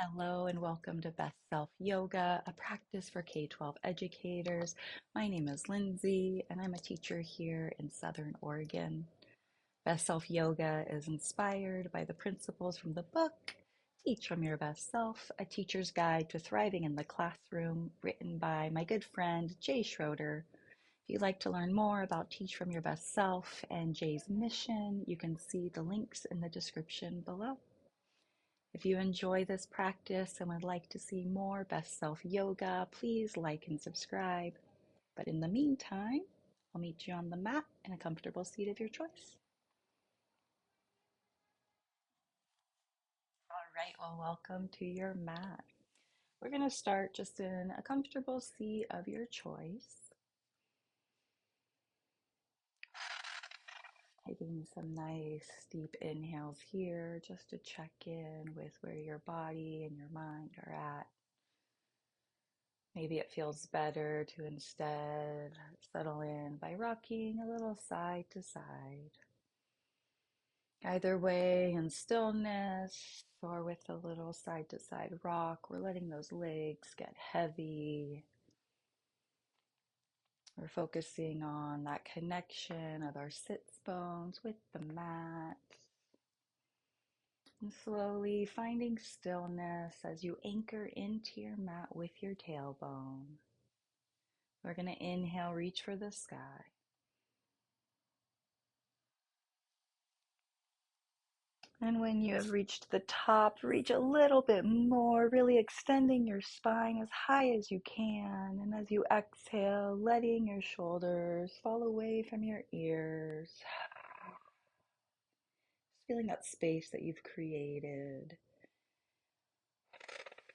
Hello and welcome to Best Self Yoga, a practice for K-12 educators. My name is Lindsay and I'm a teacher here in Southern Oregon. Best Self Yoga is inspired by the principles from the book Teach from Your Best Self, a teacher's guide to thriving in the classroom, written by my good friend Jay Schroeder. If you'd like to learn more about Teach from Your Best Self and Jay's mission, you can see the links in the description below. If you enjoy this practice and would like to see more Best Self Yoga, please like and subscribe. But in the meantime, I'll meet you on the mat in a comfortable seat of your choice. All right, well, welcome to your mat. We're going to start just in a comfortable seat of your choice. Taking some nice deep inhales here just to check in with where your body and your mind are at. Maybe it feels better to instead settle in by rocking a little side to side. Either way, in stillness or with a little side to side rock, we're letting those legs get heavy. We're focusing on that connection of our sits bones with the mat. And slowly finding stillness as you anchor into your mat with your tailbone. We're going to inhale, reach for the sky. And when you have reached the top, reach a little bit more, really extending your spine as high as you can. And as you exhale, letting your shoulders fall away from your ears. Just feeling that space that you've created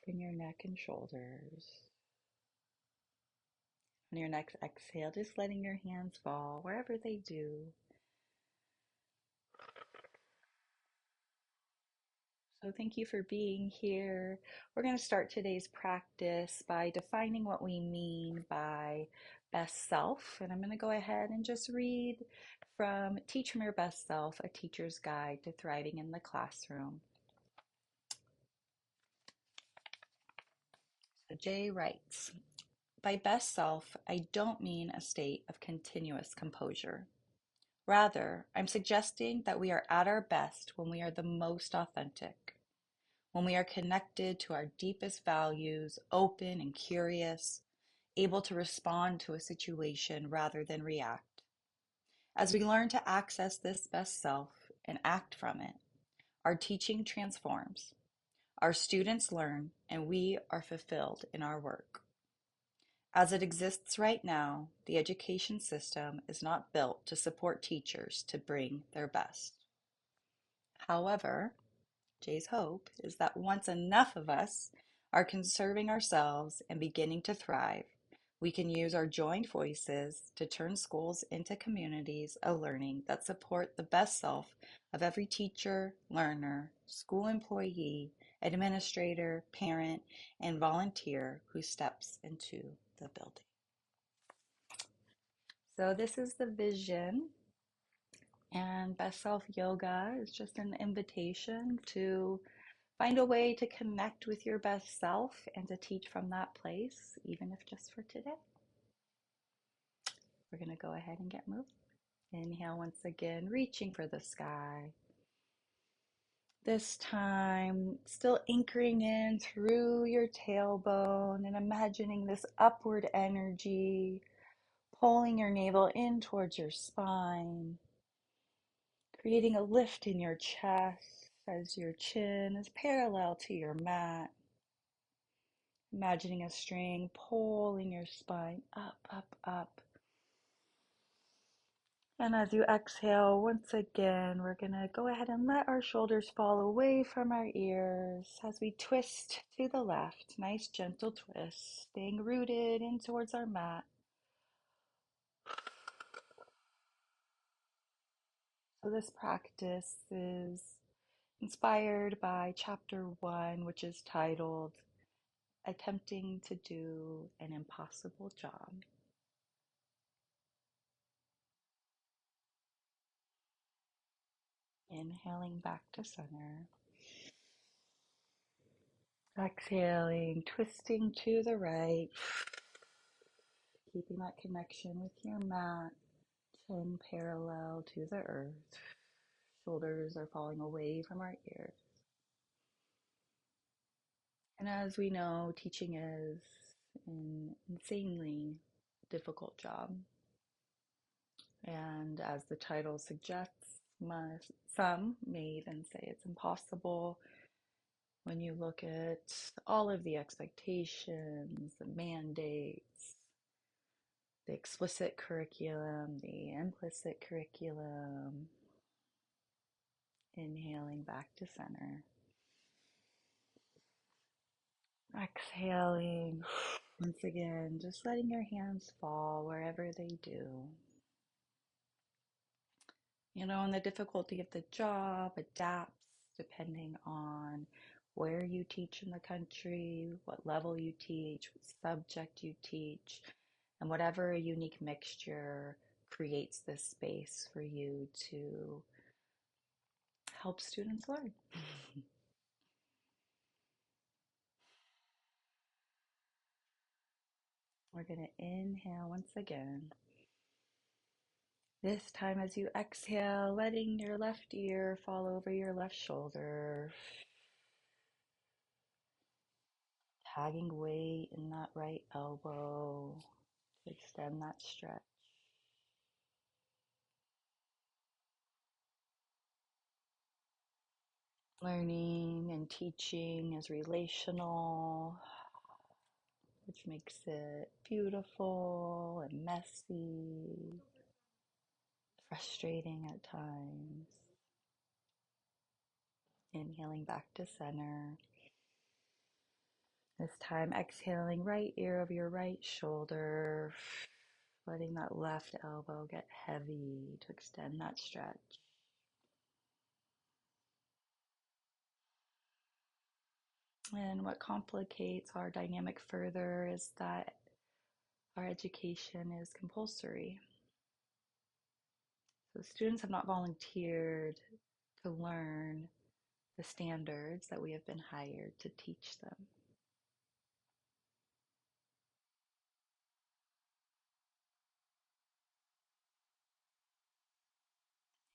in your neck and shoulders. On your next exhale, just letting your hands fall wherever they do. So thank you for being here. We're going to start today's practice by defining what we mean by best self. And I'm going to go ahead and just read from Teach from Your Best Self, a teacher's guide to thriving in the classroom. So Jay writes, by best self, I don't mean a state of continuous composure. Rather, I'm suggesting that we are at our best when we are the most authentic, when we are connected to our deepest values, open and curious, able to respond to a situation rather than react. As we learn to access this best self and act from it, our teaching transforms, our students learn, and we are fulfilled in our work. As it exists right now, the education system is not built to support teachers to bring their best. However, Jay's hope is that once enough of us are conserving ourselves and beginning to thrive, we can use our joined voices to turn schools into communities of learning that support the best self of every teacher, learner, school employee, administrator, parent, and volunteer who steps into the building. So this is the vision. And Best Self Yoga is just an invitation to find a way to connect with your best self and to teach from that place, even if just for today. We're going to go ahead and get moving. Inhale once again, reaching for the sky. This time, still anchoring in through your tailbone and imagining this upward energy, pulling your navel in towards your spine, creating a lift in your chest as your chin is parallel to your mat. Imagining a string pulling your spine up, up, up. And as you exhale, once again, we're going to go ahead and let our shoulders fall away from our ears as we twist to the left. Nice gentle twist, staying rooted in towards our mat. So this practice is inspired by chapter 1, which is titled Attempting to Do an Impossible Job. Inhaling back to center. Exhaling, twisting to the right, keeping that connection with your mat, chin parallel to the earth. Shoulders are falling away from our ears. And as we know, teaching is an insanely difficult job. And as the title suggests, some may even say it's impossible when you look at all of the expectations, the mandates, the explicit curriculum, the implicit curriculum. Inhaling back to center. Exhaling. Once again, just letting your hands fall wherever they do. And the difficulty of the job adapts depending on where you teach in the country, what level you teach, what subject you teach, and whatever unique mixture creates this space for you to help students learn. We're going to inhale once again. This time as you exhale, letting your left ear fall over your left shoulder, tagging weight in that right elbow to extend that stretch. Learning and teaching is relational, which makes it beautiful and messy, frustrating at times. Inhaling back to center. This time exhaling, right ear over your right shoulder, letting that left elbow get heavy to extend that stretch. And what complicates our dynamic further is that our education is compulsory. So students have not volunteered to learn the standards that we have been hired to teach them.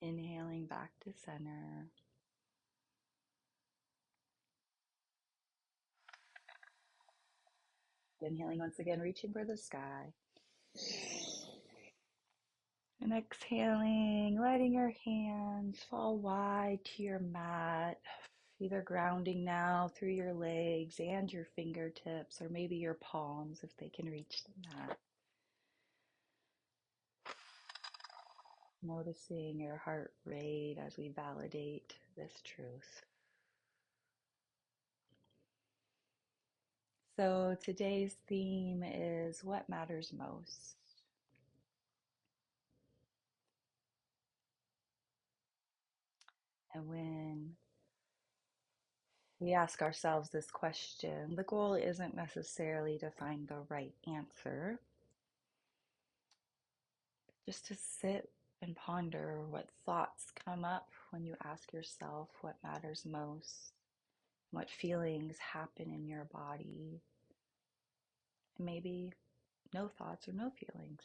Inhaling back to center. Inhaling once again, reaching for the sky. And exhaling, letting your hands fall wide to your mat, either grounding now through your legs and your fingertips, or maybe your palms if they can reach the mat. Noticing your heart rate as we validate this truth. So today's theme is what matters most. And when we ask ourselves this question, the goal isn't necessarily to find the right answer, just to sit and ponder what thoughts come up when you ask yourself what matters most, what feelings happen in your body. And maybe no thoughts or no feelings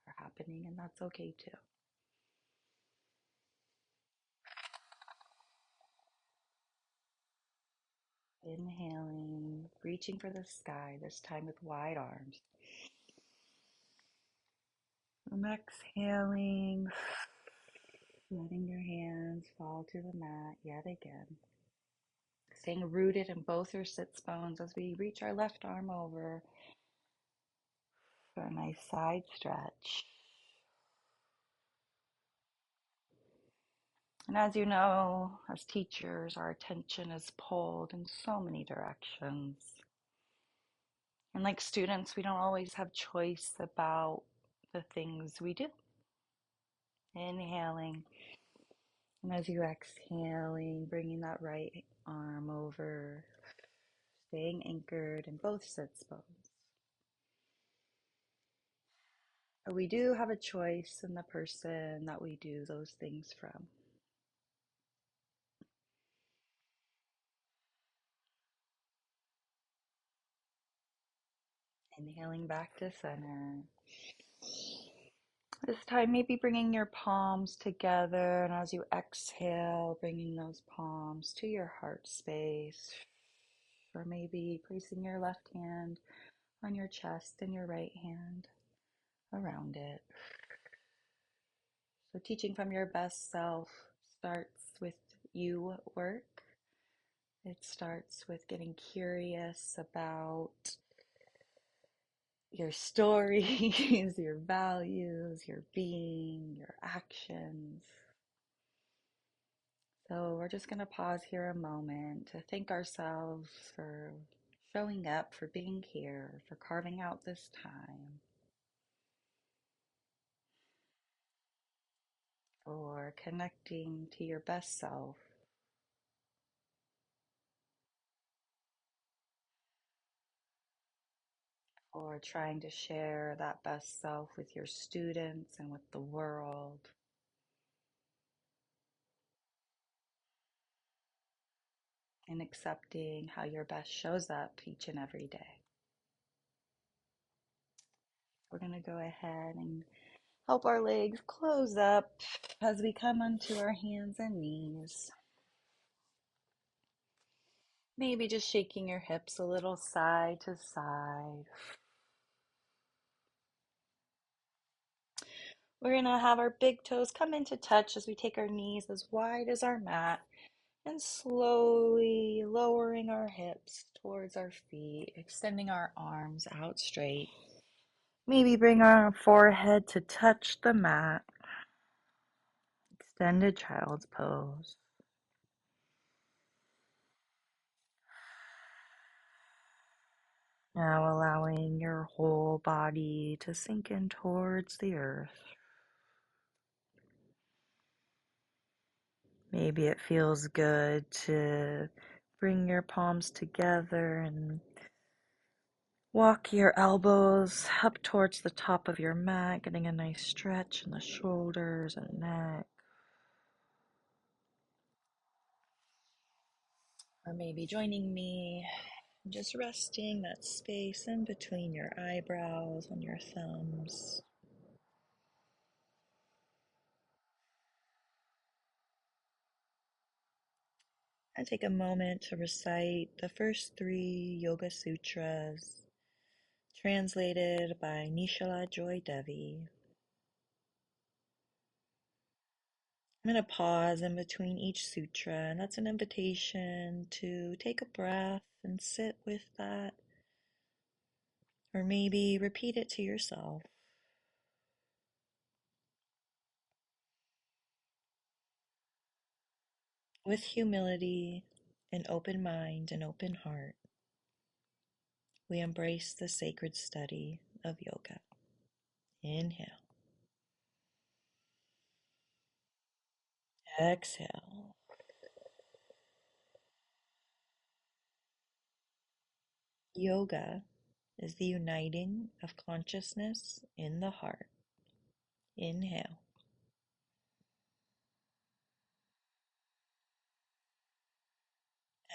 are happening, and that's okay too. Inhaling, reaching for the sky, this time with wide arms. And exhaling, letting your hands fall to the mat yet again. Staying rooted in both your sits bones as we reach our left arm over for a nice side stretch. And as you know, as teachers, our attention is pulled in so many directions. And like students, we don't always have choice about the things we do. Inhaling. And as you exhaling, bringing that right arm over, staying anchored in both sits bones. We do have a choice in the person that we do those things from. Inhaling back to center. This time, maybe bringing your palms together, and as you exhale, bringing those palms to your heart space, or maybe placing your left hand on your chest and your right hand around it. So, teaching from your best self starts with you work. It starts with getting curious about your stories, your values, your being, your actions. So we're just going to pause here a moment to thank ourselves for showing up, for being here, for carving out this time, for connecting to your best self, for trying to share that best self with your students and with the world, and accepting how your best shows up each and every day. We're going to go ahead and help our legs close up as we come onto our hands and knees. Maybe just shaking your hips a little side to side. We're going to have our big toes come into touch as we take our knees as wide as our mat and slowly lowering our hips towards our feet, extending our arms out straight. Maybe bring our forehead to touch the mat. Extended child's pose. Now allowing your whole body to sink in towards the earth. Maybe it feels good to bring your palms together and walk your elbows up towards the top of your mat, getting a nice stretch in the shoulders and neck. Or maybe joining me, just resting that space in between your eyebrows on your thumbs. And take a moment to recite the first 3 Yoga Sutras, translated by Nishala Joy Devi. I'm going to pause in between each sutra, and that's an invitation to take a breath and sit with that, or maybe repeat it to yourself. With humility, an open mind, and open heart, we embrace the sacred study of yoga. Inhale. Exhale. Yoga is the uniting of consciousness in the heart. Inhale.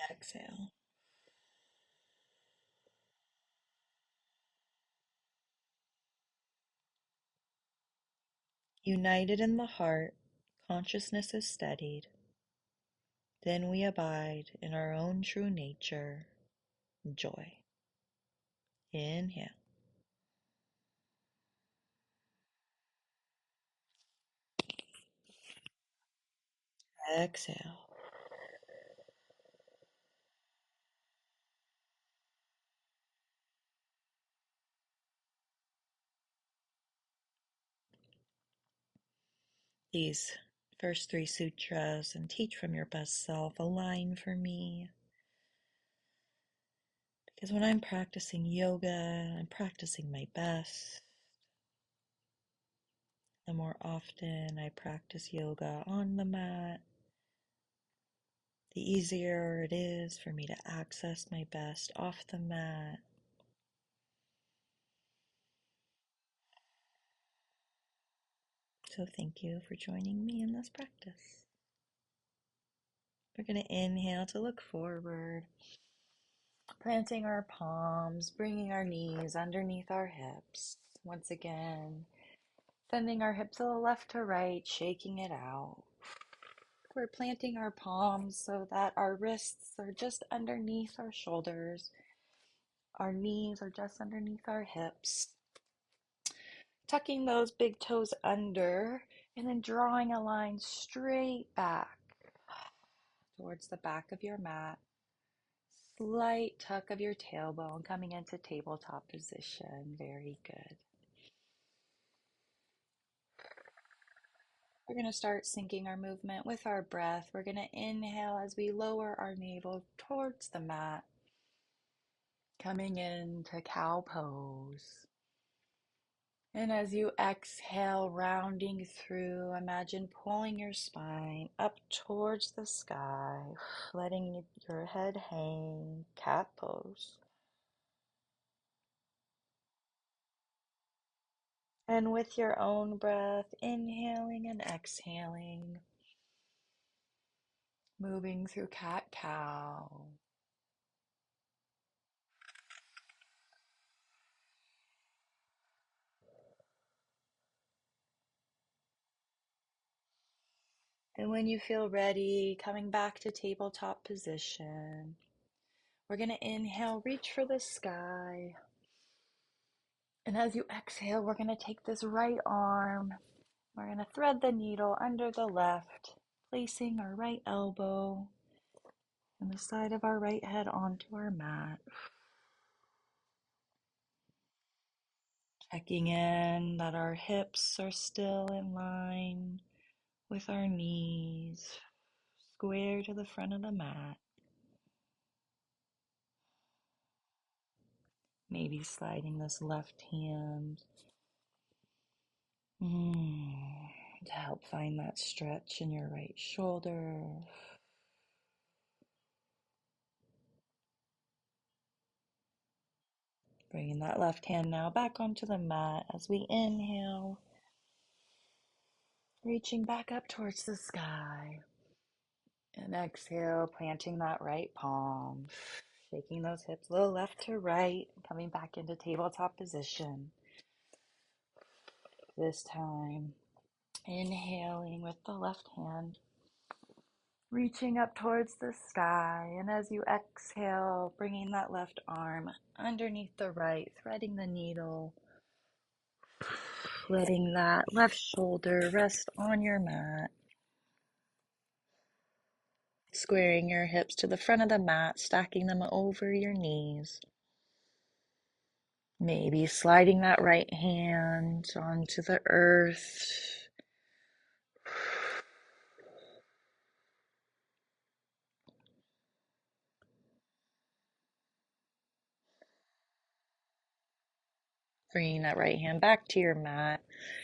Exhale. United in the heart, consciousness is steadied. Then we abide in our own true nature, joy. Inhale. Exhale. These first 3 sutras and teach from your best self align for me. Because when I'm practicing yoga, I'm practicing my best. The more often I practice yoga on the mat, the easier it is for me to access my best off the mat. So thank you for joining me in this practice. We're going to inhale to look forward. Planting our palms, bringing our knees underneath our hips. Once again, bending our hips a little left to right, shaking it out. We're planting our palms so that our wrists are just underneath our shoulders. Our knees are just underneath our hips. Tucking those big toes under and then drawing a line straight back towards the back of your mat. Slight tuck of your tailbone coming into tabletop position. Very good. We're going to start syncing our movement with our breath. We're going to inhale as we lower our navel towards the mat, coming into cow pose. And as you exhale, rounding through, imagine pulling your spine up towards the sky, letting your head hang, cat pose. And with your own breath, inhaling and exhaling, moving through cat-cow. And when you feel ready, coming back to tabletop position, we're going to inhale, reach for the sky. And as you exhale, we're going to take this right arm. We're going to thread the needle under the left, placing our right elbow and the side of our right head onto our mat. Checking in that our hips are still in line with our knees, square to the front of the mat. Maybe sliding this left hand to help find that stretch in your right shoulder. Bringing that left hand now back onto the mat as we inhale, reaching back up towards the sky. And exhale, planting that right palm, shaking those hips a little left to right, coming back into tabletop position. This time, inhaling with the left hand, reaching up towards the sky. And as you exhale, bringing that left arm underneath the right, threading the needle, letting that left shoulder rest on your mat. Squaring your hips to the front of the mat, stacking them over your knees. Maybe sliding that right hand onto the earth. Bringing that right hand back to your mat.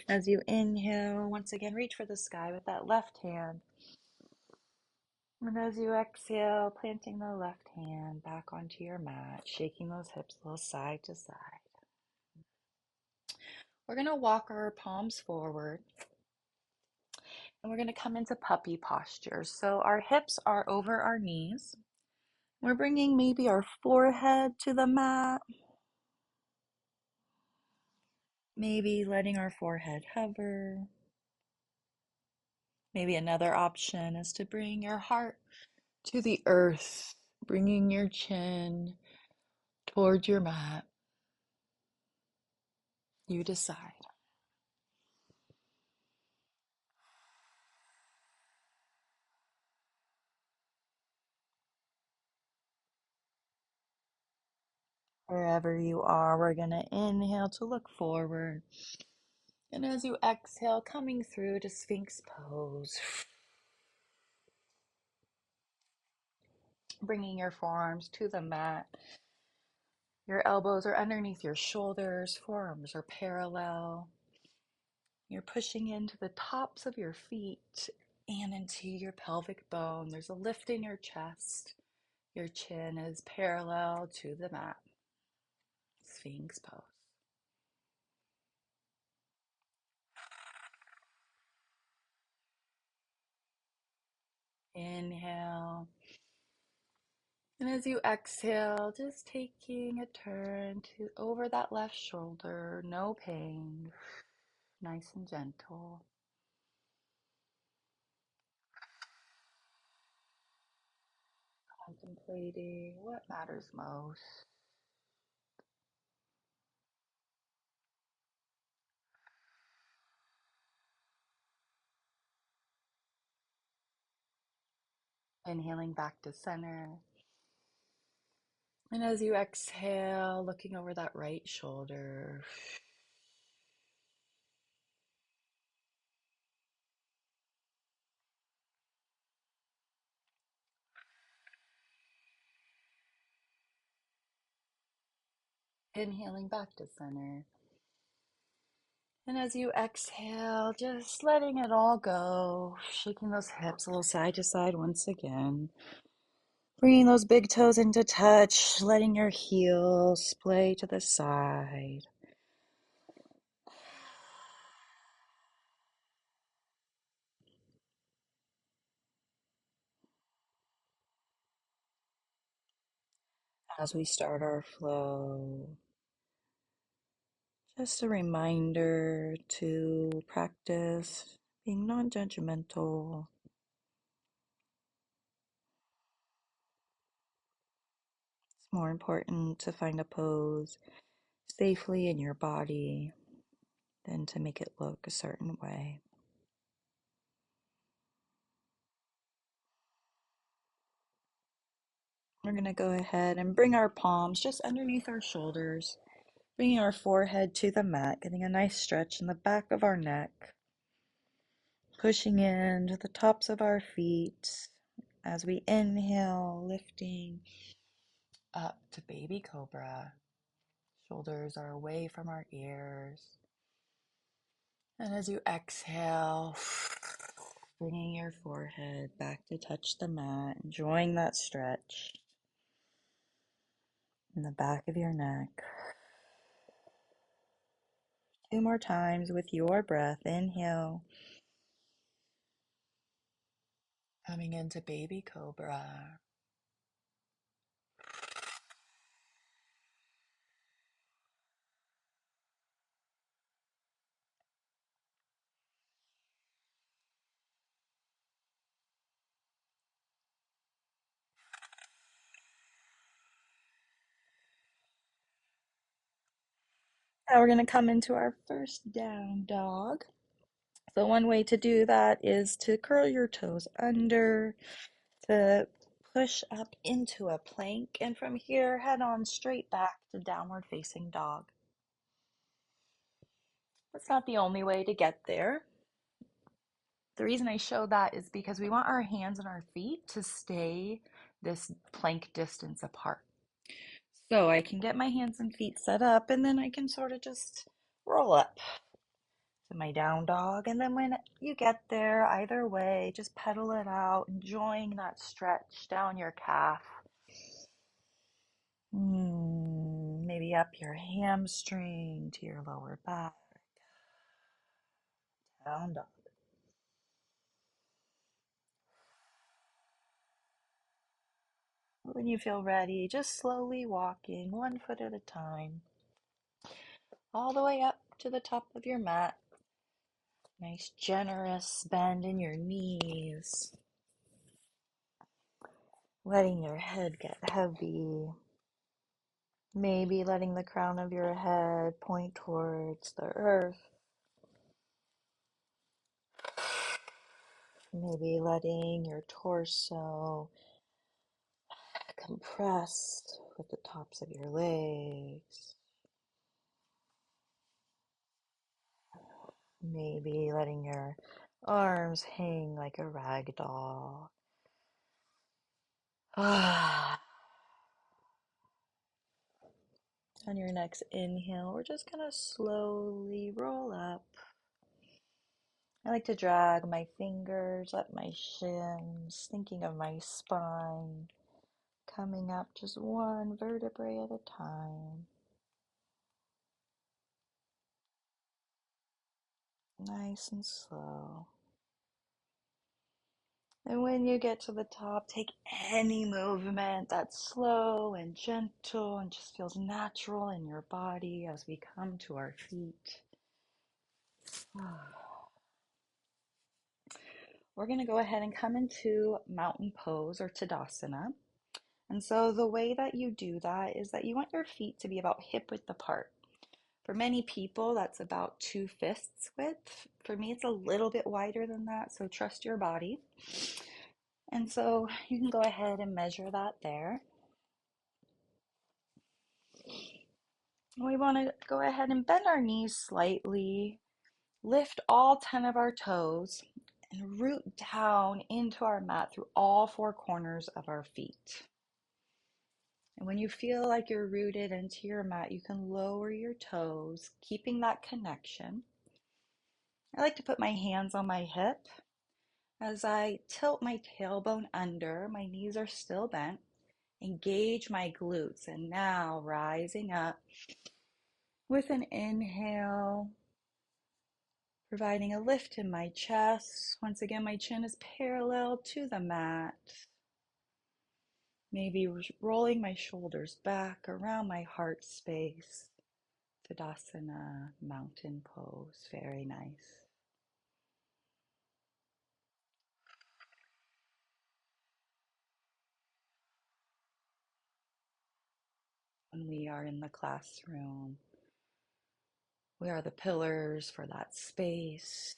As you inhale, once again, reach for the sky with that left hand. And as you exhale, planting the left hand back onto your mat, shaking those hips a little side to side. We're going to walk our palms forward and we're going to come into puppy posture. So our hips are over our knees. We're bringing maybe our forehead to the mat. Maybe letting our forehead hover. Maybe another option is to bring your heart to the earth, bringing your chin toward your mat. You decide. Wherever you are, we're going to inhale to look forward. And as you exhale, coming through to Sphinx pose. Bringing your forearms to the mat. Your elbows are underneath your shoulders, forearms are parallel. You're pushing into the tops of your feet and into your pelvic bone. There's a lift in your chest. Your chin is parallel to the mat. Sphinx pose. Inhale. And as you exhale, just taking a turn to over that left shoulder, no pain, nice and gentle. Contemplating what matters most. Inhaling back to center. And as you exhale, looking over that right shoulder. Inhaling back to center. And as you exhale, just letting it all go, shaking those hips a little side to side once again. Bringing those big toes into touch, letting your heels splay to the side. As we start our flow, just a reminder to practice being non judgmental. It's more important to find a pose safely in your body than to make it look a certain way. We're going to go ahead and bring our palms just underneath our shoulders, bringing our forehead to the mat, getting a nice stretch in the back of our neck, pushing into the tops of our feet as we inhale, lifting up to baby cobra. Shoulders are away from our ears. And as you exhale, bringing your forehead back to touch the mat, enjoying that stretch in the back of your neck. 2 more times with your breath. Inhale, coming into baby cobra. Now we're going to come into our first down dog. So one way to do that is to curl your toes under, to push up into a plank, and from here head on straight back to downward facing dog. That's not the only way to get there. The reason I show that is because we want our hands and our feet to stay this plank distance apart. So I can get my hands and feet set up, and then I can sort of just roll up to my down dog. And then when you get there, either way, just pedal it out, enjoying that stretch down your calf. Maybe up your hamstring to your lower back. Down dog. When you feel ready, just slowly walking 1 foot at a time, all the way up to the top of your mat. Nice generous bend in your knees. Letting your head get heavy. Maybe letting the crown of your head point towards the earth. Maybe letting your torso compress with the tops of your legs. Maybe letting your arms hang like a rag doll. On your next inhale, we're just going to slowly roll up. I like to drag my fingers up my shins, thinking of my spine, coming up just one vertebrae at a time. Nice and slow. And when you get to the top, take any movement that's slow and gentle and just feels natural in your body as we come to our feet. We're going to go ahead and come into mountain pose or Tadasana. And so the way that you do that is that you want your feet to be about hip width apart. For many people, that's about 2 fists width. For me, it's a little bit wider than that, so trust your body. And so you can go ahead and measure that there. We want to go ahead and bend our knees slightly, lift all 10 of our toes, and root down into our mat through all 4 corners of our feet. And when you feel like you're rooted into your mat, you can lower your toes, keeping that connection. I like to put my hands on my hip. As I tilt my tailbone under, my knees are still bent. Engage my glutes, and now rising up with an inhale, providing a lift in my chest. Once again, my chin is parallel to the mat. Maybe rolling my shoulders back around my heart space. Tadasana, mountain pose, very nice. When we are in the classroom, we are the pillars for that space.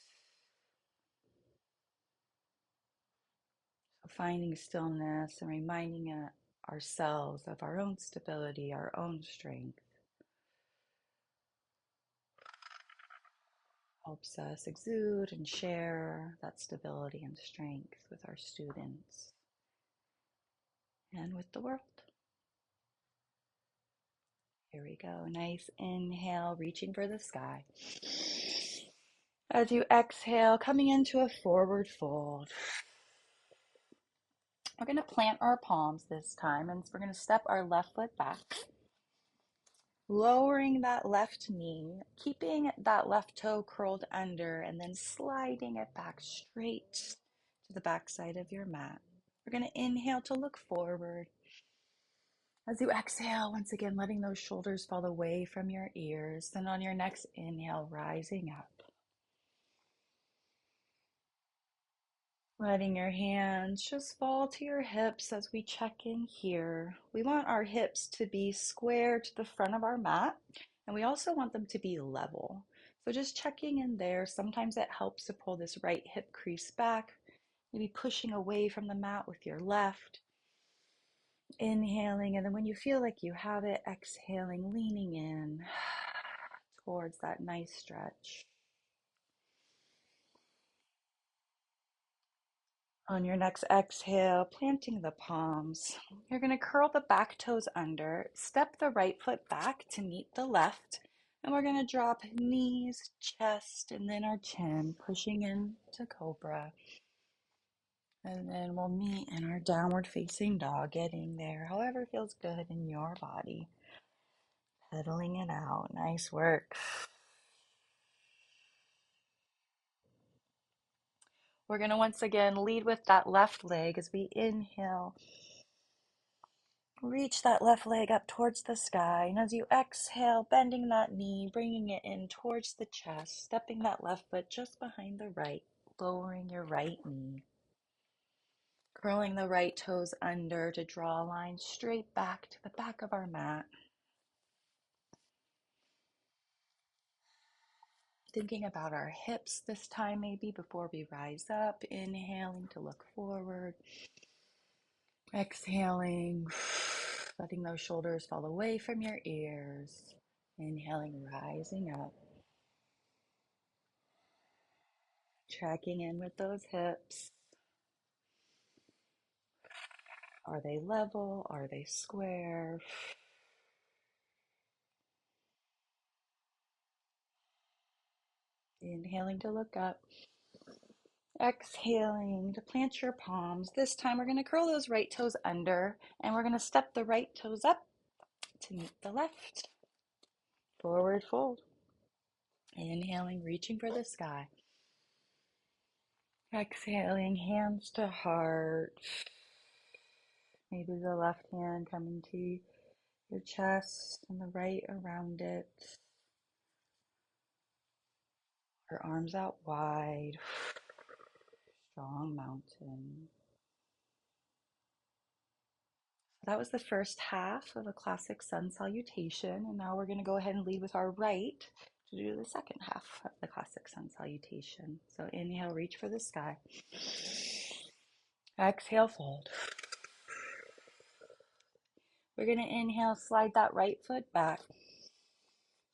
So finding stillness and reminding ourselves of our own stability, our own strength, helps us exude and share that stability and strength with our students and with the world. Here we go. Nice inhale, reaching for the sky. As you exhale, coming into a forward fold. We're going to plant our palms this time, and we're going to step our left foot back, lowering that left knee, keeping that left toe curled under, and then sliding it back straight to the back side of your mat. We're going to inhale to look forward. As you exhale, once again, letting those shoulders fall away from your ears. Then on your next inhale, rising up. Letting your hands just fall to your hips as we check in here. We want our hips to be square to the front of our mat, and we also want them to be level. So just checking in there. Sometimes it helps to pull this right hip crease back, maybe pushing away from the mat with your left. Inhaling, and then when you feel like you have it, exhaling, leaning in towards that nice stretch. On your next exhale, planting the palms, you're going to curl the back toes under, step the right foot back to meet the left, and we're going to drop knees, chest, and then our chin, pushing into cobra. And then we'll meet in our downward facing dog, getting there however feels good in your body. Pedaling it out. Nice work. We're going to once again lead with that left leg as we inhale. Reach that left leg up towards the sky. And as you exhale, bending that knee, bringing it in towards the chest, stepping that left foot just behind the right, lowering your right knee. Curling the right toes under to draw a line straight back to the back of our mat. Thinking about our hips this time, maybe before we rise up. Inhaling to look forward. Exhaling, letting those shoulders fall away from your ears. Inhaling, rising up. Checking in with those hips. Are they level? Are they square? Inhaling to look up. Exhaling to plant your palms. This time we're going to curl those right toes under and we're going to step the right toes up to meet the left. Forward fold. Inhaling, reaching for the sky. Exhaling, hands to heart. Maybe the left hand coming to your chest and the right around it. Your arms out wide. Strong mountain. That was the first half of a classic sun salutation, and now we're going to go ahead and lead with our right to do the second half of the classic sun salutation. So inhale, reach for the sky. Exhale, fold. We're going to inhale, slide that right foot back,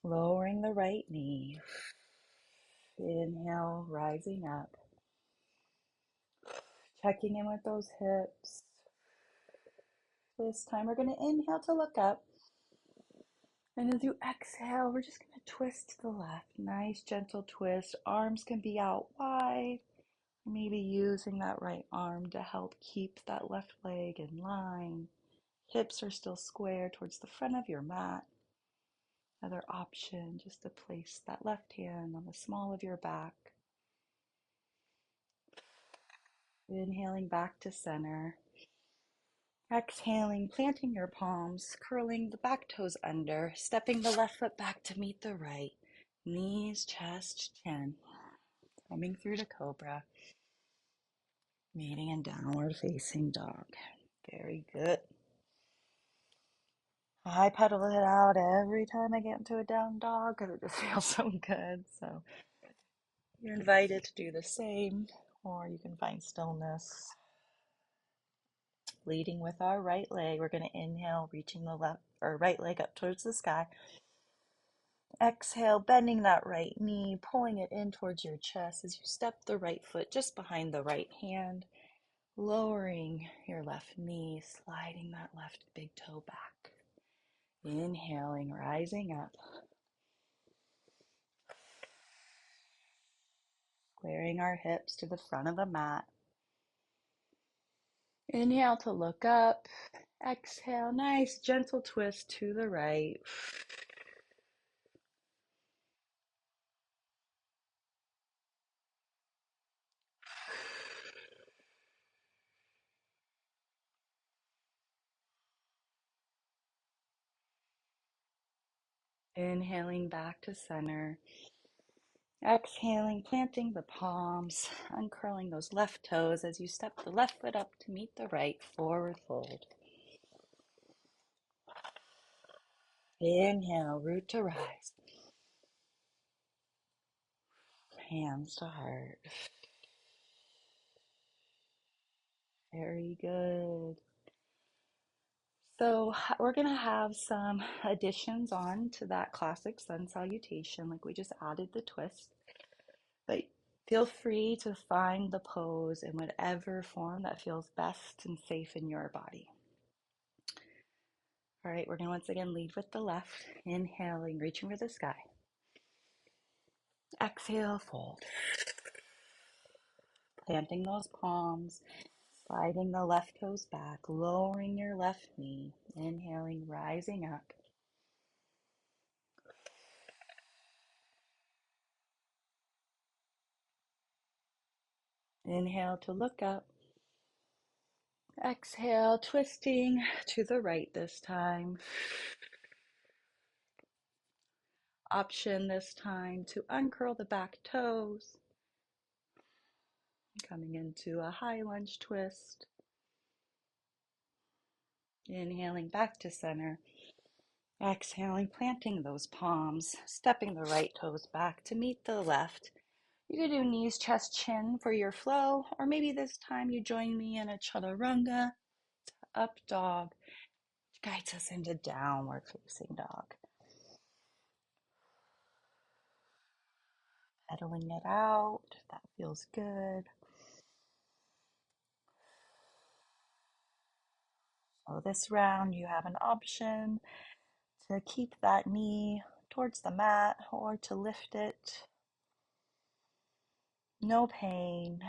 lowering the right knee. Inhale, rising up. Checking in with those hips. This time we're going to inhale to look up. And as you exhale, we're just going to twist to the left. Nice, gentle twist. Arms can be out wide. Maybe using that right arm to help keep that left leg in line. Hips are still square towards the front of your mat. Another option, just to place that left hand on the small of your back. Inhaling back to center. Exhaling, planting your palms, curling the back toes under, stepping the left foot back to meet the right. Knees, chest, chin. Coming through to cobra. Meeting in downward facing dog. Very good. I pedal it out every time I get into a down dog because it just feels so good. So you're invited to do the same, or you can find stillness. Leading with our right leg, we're going to inhale, reaching the left or right leg up towards the sky. Exhale, bending that right knee, pulling it in towards your chest as you step the right foot just behind the right hand, lowering your left knee, sliding that left big toe back. Inhaling, rising up. Squaring our hips to the front of the mat. Inhale to look up. Exhale, nice gentle twist to the right. Inhaling back to center. Exhaling, planting the palms, uncurling those left toes as you step the left foot up to meet the right, forward fold. Inhale, root to rise. Hands to heart. Very good. So we're going to have some additions on to that classic sun salutation, like we just added the twist. But feel free to find the pose in whatever form that feels best and safe in your body. All right, we're going to once again lead with the left, inhaling, reaching for the sky. Exhale, fold. Planting those palms, sliding the left toes back, lowering your left knee, inhaling, rising up. Inhale to look up. Exhale, twisting to the right this time. Option this time to uncurl the back toes. Coming into a high lunge twist. Inhaling back to center. Exhaling, planting those palms, stepping the right toes back to meet the left. You can do knees, chest, chin for your flow, or maybe this time you join me in a chaturanga, up dog, which guides us into downward facing dog. Pedaling it out, that feels good. So this round you have an option to keep that knee towards the mat or to lift it. No pain.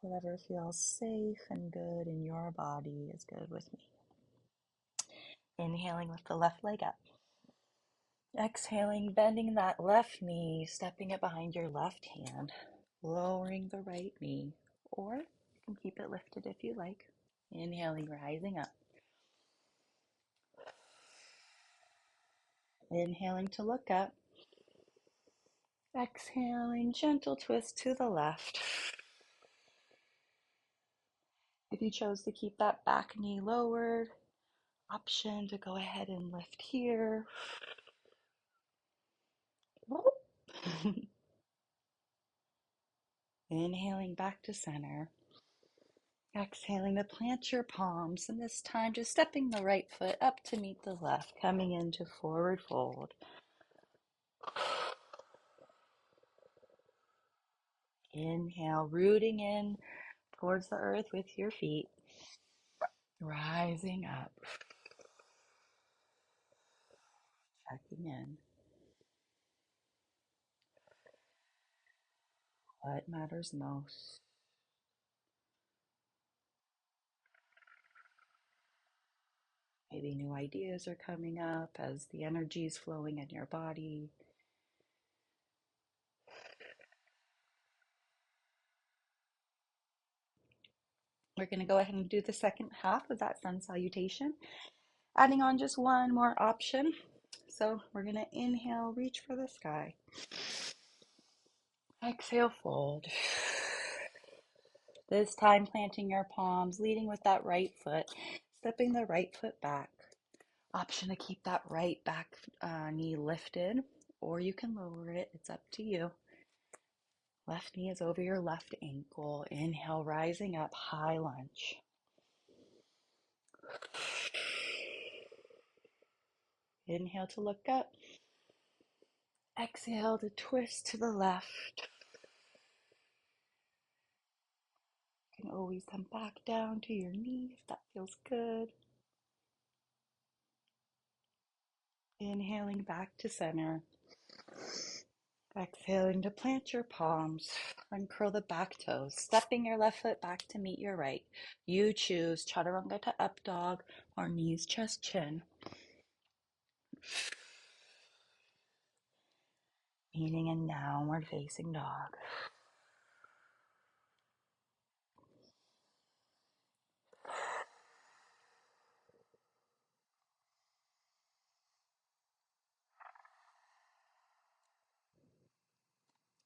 Whatever feels safe and good in your body is good with me. Inhaling with the left leg up. Exhaling, bending that left knee, stepping it behind your left hand. lowering the right knee, or you can keep it lifted if you like. Inhaling, rising up. Inhaling to look up. Exhaling, gentle twist to the left. If you chose to keep that back knee lowered, option to go ahead and lift here. Inhaling back to center. Exhaling to plant your palms, and this time just stepping the right foot up to meet the left, coming into forward fold. Inhale, rooting in towards the earth with your feet. Rising up. Checking in. What matters most? Maybe new ideas are coming up as the energy is flowing in your body. We're going to go ahead and do the second half of that sun salutation, adding on just one more option. So we're going to inhale, reach for the sky. Exhale, fold. This time planting your palms, leading with that right foot, stepping the right foot back. Option to keep that right back knee lifted, or you can lower it. It's up to you. Left knee is over your left ankle. Inhale, rising up, high lunge. Inhale to look up. Exhale to twist to the left. You can always come back down to your knee if that feels good. Inhaling back to center. Exhaling to plant your palms. Uncurl the back toes, stepping your left foot back to meet your right. You choose chaturanga to up dog or knees, chest, chin. Meeting in downward facing dog.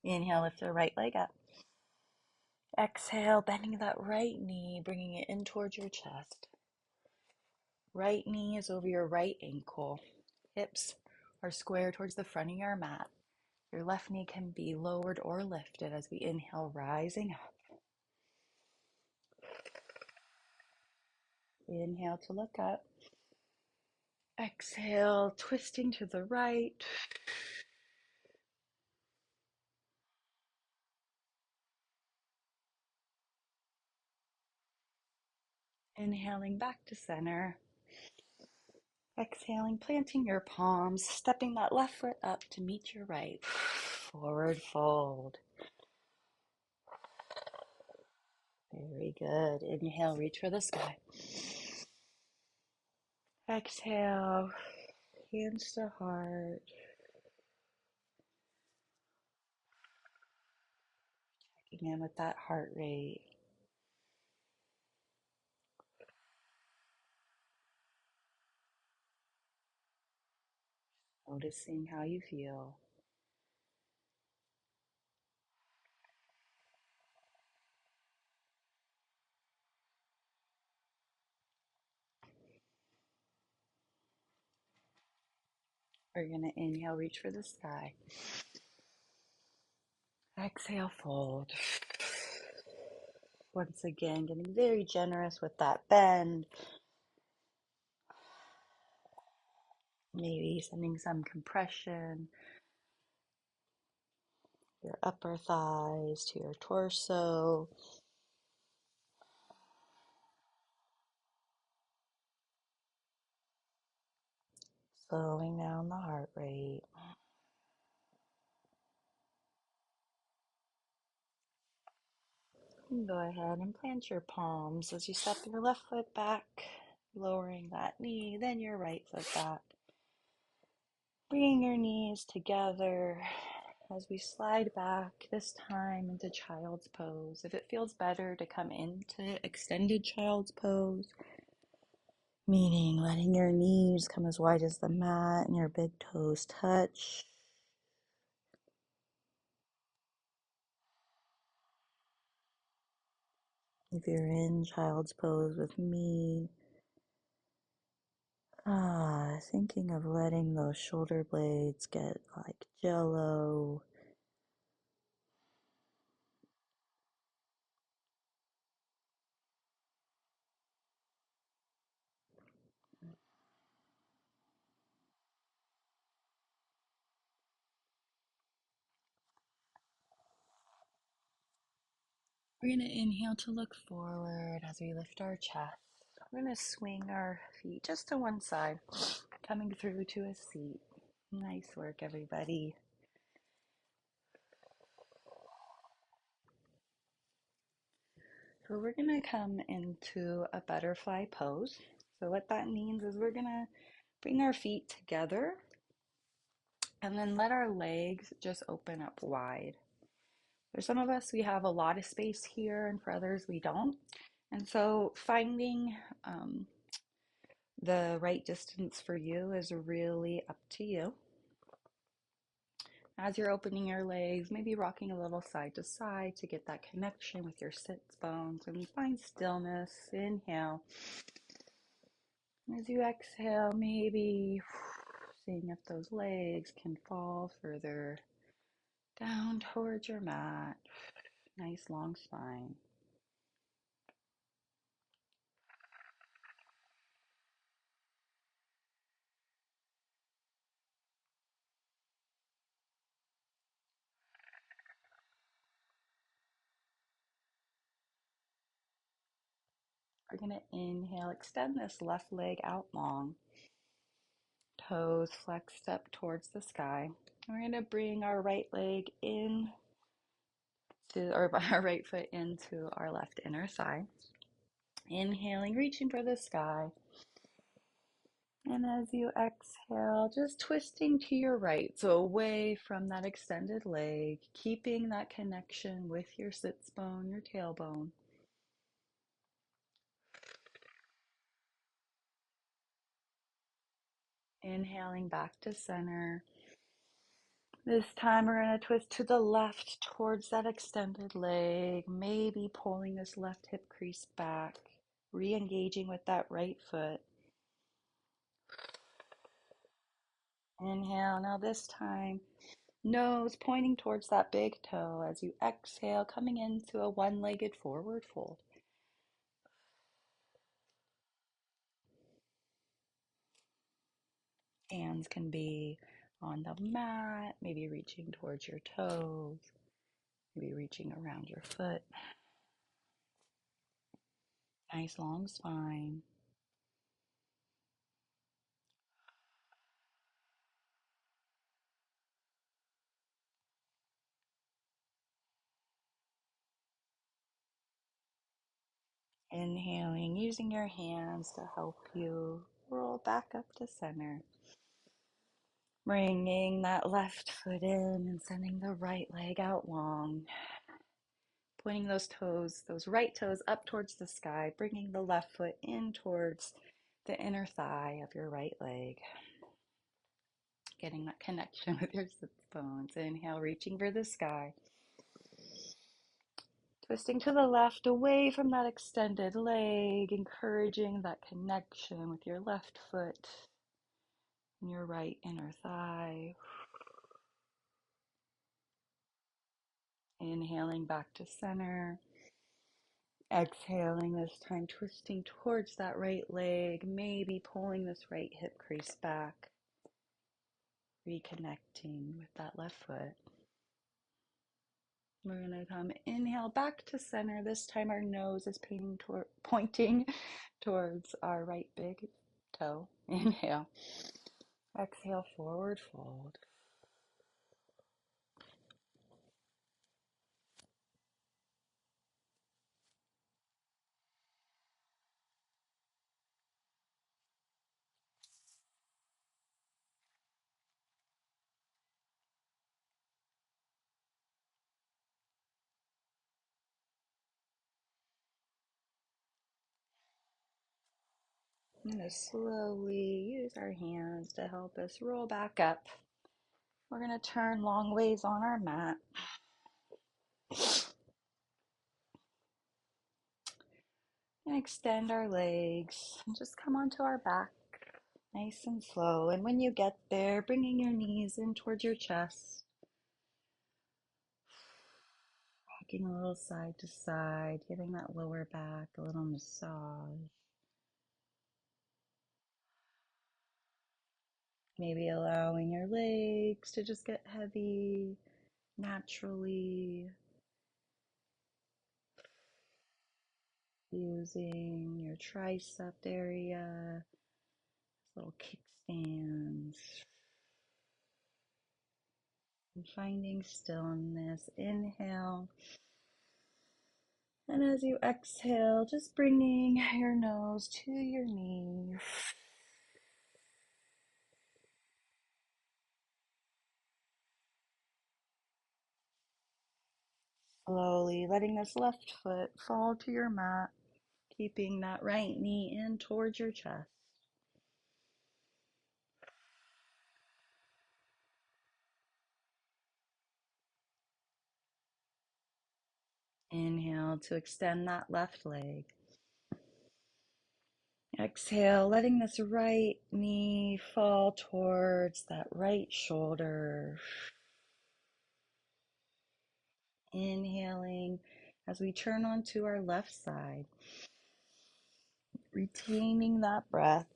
Inhale, lift the right leg up. Exhale, bending that right knee, bringing it in towards your chest. Right knee is over your right ankle. Hips are square towards the front of your mat. Your left knee can be lowered or lifted as we inhale, rising up. Inhale to look up. Exhale, twisting to the right. Inhaling back to center. Exhaling, planting your palms, stepping that left foot up to meet your right. Forward fold. Very good. Inhale, reach for the sky. Exhale, hands to heart. Checking in with that heart rate. Noticing how you feel. We're going to inhale, reach for the sky. Exhale, fold. Once again, getting very generous with that bend. Maybe sending some compression, your upper thighs to your torso. Slowing down the heart rate. Go ahead and plant your palms as you step your left foot back, lowering that knee, then your right foot back. Bringing your knees together, as we slide back, this time into child's pose. If it feels better to come into extended child's pose, meaning letting your knees come as wide as the mat and your big toes touch. If you're in child's pose with me, thinking of letting those shoulder blades get like jello. We're going to inhale to look forward as we lift our chest. We're going to swing our feet just to one side, coming through to a seat. Nice work, everybody. So we're going to come into a butterfly pose. So what that means is we're going to bring our feet together and then let our legs just open up wide. For some of us, we have a lot of space here, and for others, we don't. And so finding the right distance for you is really up to you. As you're opening your legs, maybe rocking a little side to side to get that connection with your sits bones, and find stillness. Inhale. As you exhale, maybe seeing if those legs can fall further down towards your mat. Nice long spine. We're going to inhale, extend this left leg out long. Toes flexed up towards the sky. We're going to bring our right leg in or our right foot into our left inner thigh. Inhaling, reaching for the sky. And as you exhale, just twisting to your right, so away from that extended leg, keeping that connection with your sits bone, your tailbone. Inhaling back to center. This time we're going to twist to the left towards that extended leg, maybe pulling this left hip crease back, re-engaging with that right foot. Inhale. Now this time, nose pointing towards that big toe as you exhale, coming into a one-legged forward fold. Hands can be on the mat, maybe reaching towards your toes, maybe reaching around your foot. Nice long spine. Inhaling, using your hands to help you roll back up to center. Bringing that left foot in and sending the right leg out long. Pointing those toes, those right toes up towards the sky, bringing the left foot in towards the inner thigh of your right leg. Getting that connection with your sits bones. Inhale, reaching for the sky. Twisting to the left away from that extended leg, encouraging that connection with your left foot and your right inner thigh. Inhaling back to center. Exhaling this time, twisting towards that right leg, maybe pulling this right hip crease back. Reconnecting with that left foot. We're going to come inhale back to center. This time our nose is pointing towards our right big toe. Inhale. Exhale, forward fold. I'm going to slowly use our hands to help us roll back up. We're going to turn long ways on our mat. And extend our legs and just come onto our back nice and slow. And when you get there, bringing your knees in towards your chest, rocking a little side to side, giving that lower back a little massage. Maybe allowing your legs to just get heavy naturally, using your tricep area, little kickstands, and finding stillness. Inhale. And as you exhale, just bringing your nose to your knee. Slowly letting this left foot fall to your mat, keeping that right knee in towards your chest. Inhale to extend that left leg. Exhale, letting this right knee fall towards that right shoulder. Inhaling as we turn onto our left side, retaining that breath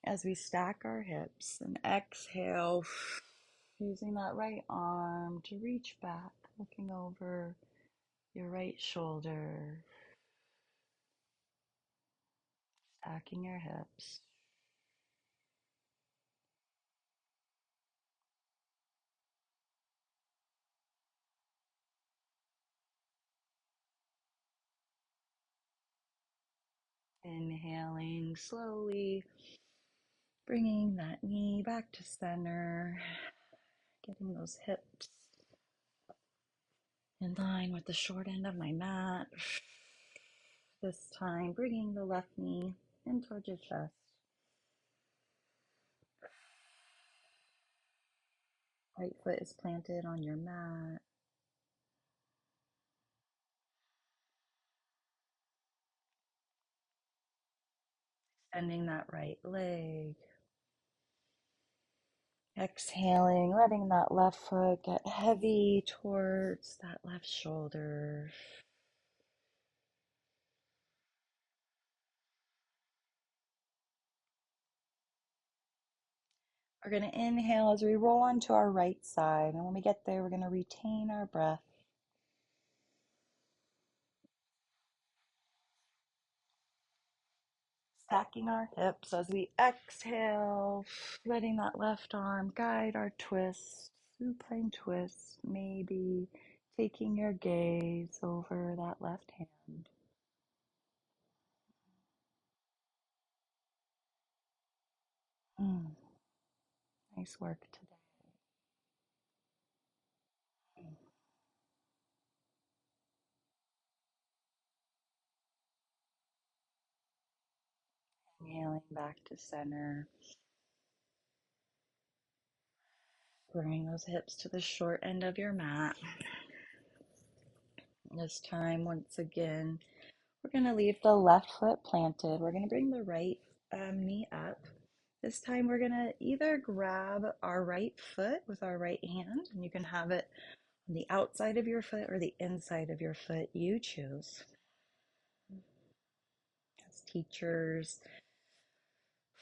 as we stack our hips, and exhale, using that right arm to reach back, looking over your right shoulder, stacking your hips. Inhaling slowly, bringing that knee back to center, getting those hips in line with the short end of my mat. This time, bringing the left knee in towards your chest. Right foot is planted on your mat. Extending that right leg. Exhaling, letting that left foot get heavy towards that left shoulder. We're going to inhale as we roll onto our right side. And when we get there, we're going to retain our breath. Stacking our hips as we exhale, letting that left arm guide our twist, supine twist, maybe taking your gaze over that left hand. Nice work today. Inhaling back to center. Bring those hips to the short end of your mat. This time, once again, we're going to leave the left foot planted. We're going to bring the right knee up. This time, we're going to either grab our right foot with our right hand, and you can have it on the outside of your foot or the inside of your foot. You choose. As teachers,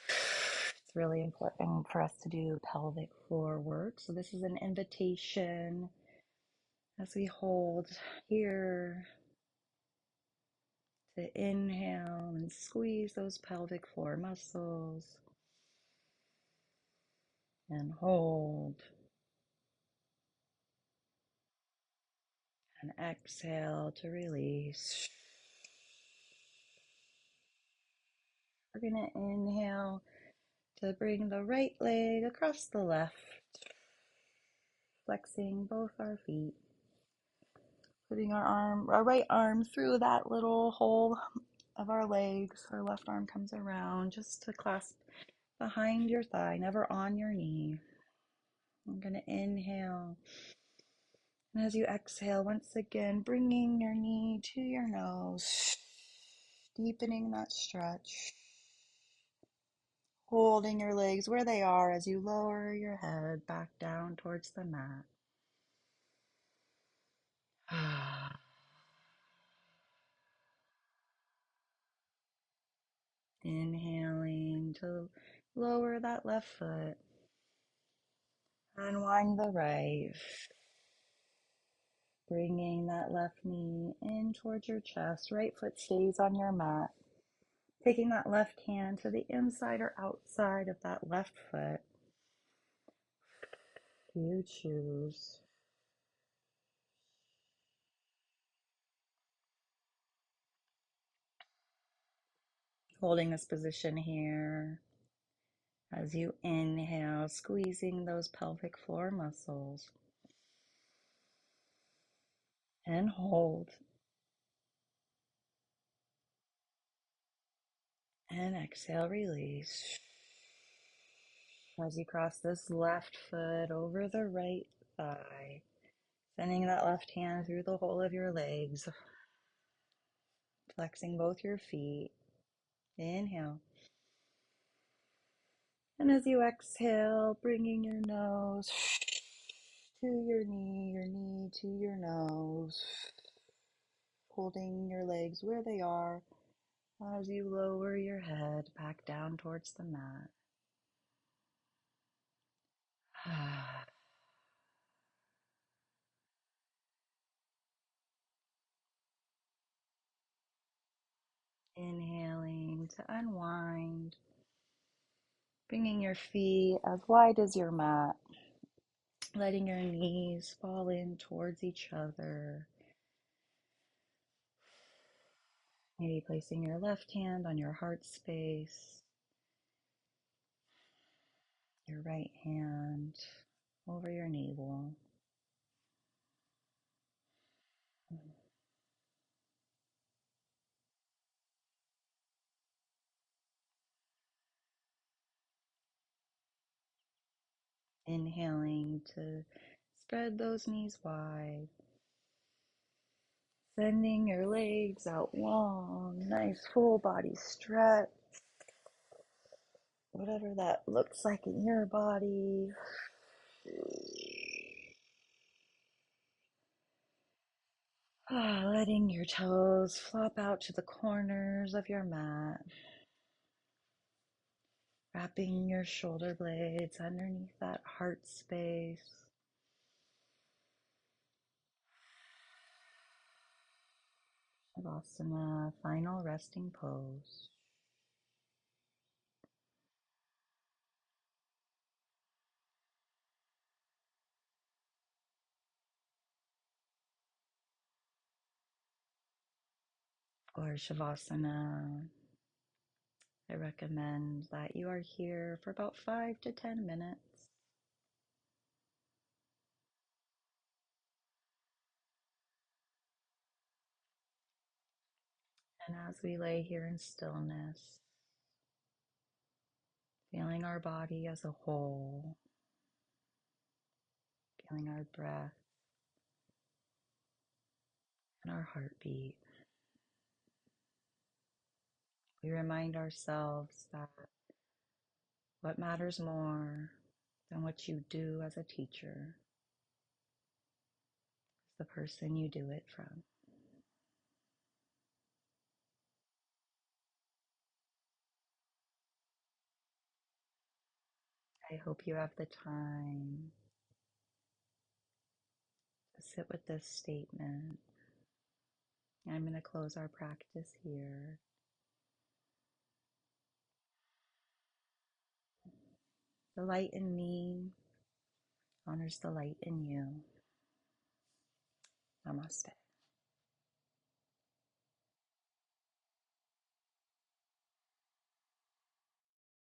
it's really important for us to do pelvic floor work. So this is an invitation as we hold here to inhale and squeeze those pelvic floor muscles and hold and exhale to release. We're going to inhale to bring the right leg across the left, flexing both our feet, putting our right arm through that little hole of our legs. Our left arm comes around just to clasp behind your thigh, never on your knee. I'm going to inhale. And as you exhale, once again, bringing your knee to your nose, deepening that stretch, holding your legs where they are as you lower your head back down towards the mat. Inhaling to lower that left foot, unwind the right, bringing that left knee in towards your chest, right foot stays on your mat. Taking that left hand to the inside or outside of that left foot. You choose. Holding this position here as you inhale, squeezing those pelvic floor muscles. And hold. And exhale, release. As you cross this left foot over the right thigh, sending that left hand through the whole of your legs, flexing both your feet. Inhale. And as you exhale, bringing your nose to your knee to your nose, holding your legs where they are as you lower your head back down towards the mat. Inhaling to unwind, bringing your feet as wide as your mat, letting your knees fall in towards each other. Maybe placing your left hand on your heart space, your right hand over your navel. Inhaling to spread those knees wide, sending your legs out long, nice full body stretch, whatever that looks like in your body. Letting your toes flop out to the corners of your mat, wrapping your shoulder blades underneath that heart space. Shavasana, final resting pose. Or Shavasana, I recommend that you are here for about 5 to 10 minutes. And as we lay here in stillness, feeling our body as a whole, feeling our breath and our heartbeat, we remind ourselves that what matters more than what you do as a teacher is the person you do it from. I hope you have the time to sit with this statement. I'm going to close our practice here. The light in me honors the light in you. Namaste.